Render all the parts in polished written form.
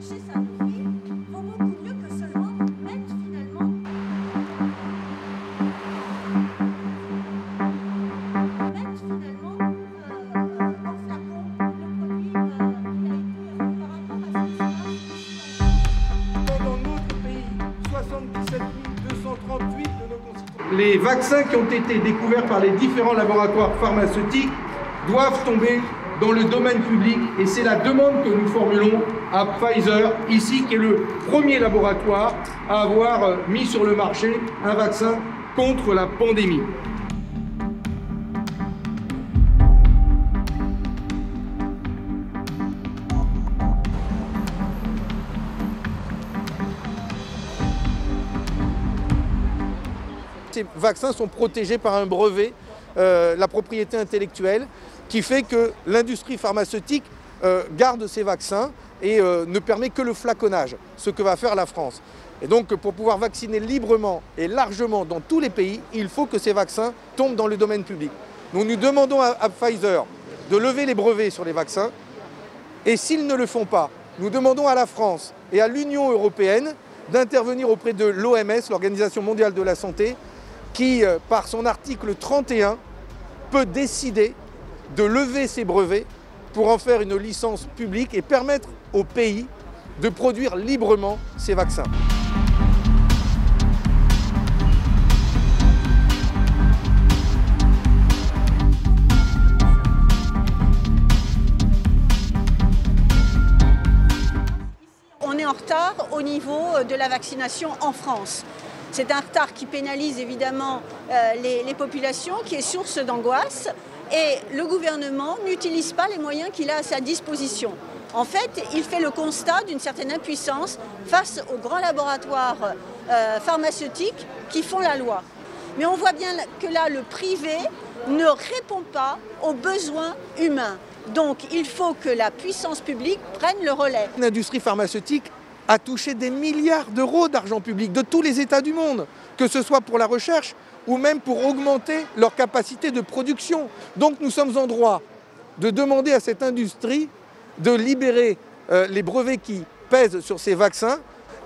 chez Sanofi vaut beaucoup mieux que seulement mettre finalement dans le flacon le produit qui a été par rapport à ce qui se passe. Dans notre pays, 77 238 de nos concitoyens. Les vaccins qui ont été découverts par les différents laboratoires pharmaceutiques doivent tomber dans le domaine public et c'est la demande que nous formulons à Pfizer, ici, qui est le premier laboratoire à avoir mis sur le marché un vaccin contre la pandémie. Ces vaccins sont protégés par un brevet, la propriété intellectuelle, qui fait que l'industrie pharmaceutique garde ces vaccins et ne permet que le flaconnage, ce que va faire la France. Et donc pour pouvoir vacciner librement et largement dans tous les pays, il faut que ces vaccins tombent dans le domaine public. Donc nous demandons à Pfizer de lever les brevets sur les vaccins et s'ils ne le font pas, nous demandons à la France et à l'Union européenne d'intervenir auprès de l'OMS, l'Organisation mondiale de la santé, qui, par son article 31, peut décider de lever ces brevets pour en faire une licence publique et permettre aux pays de produire librement ces vaccins. On est en retard au niveau de la vaccination en France. C'est un retard qui pénalise évidemment les populations, qui est source d'angoisse. Et le gouvernement n'utilise pas les moyens qu'il a à sa disposition. En fait, il fait le constat d'une certaine impuissance face aux grands laboratoires pharmaceutiques qui font la loi. Mais on voit bien que là, le privé ne répond pas aux besoins humains. Donc, il faut que la puissance publique prenne le relais. L'industrie pharmaceutique a touché des milliards d'euros d'argent public de tous les États du monde, que ce soit pour la recherche ou même pour augmenter leur capacité de production. Donc nous sommes en droit de demander à cette industrie de libérer les brevets qui pèsent sur ces vaccins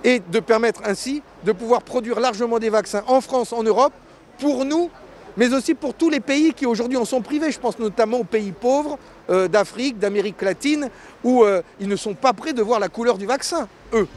et de permettre ainsi de pouvoir produire largement des vaccins en France, en Europe, pour nous, mais aussi pour tous les pays qui aujourd'hui en sont privés. Je pense notamment aux pays pauvres d'Afrique, d'Amérique latine, où ils ne sont pas prêts de voir la couleur du vaccin, eux.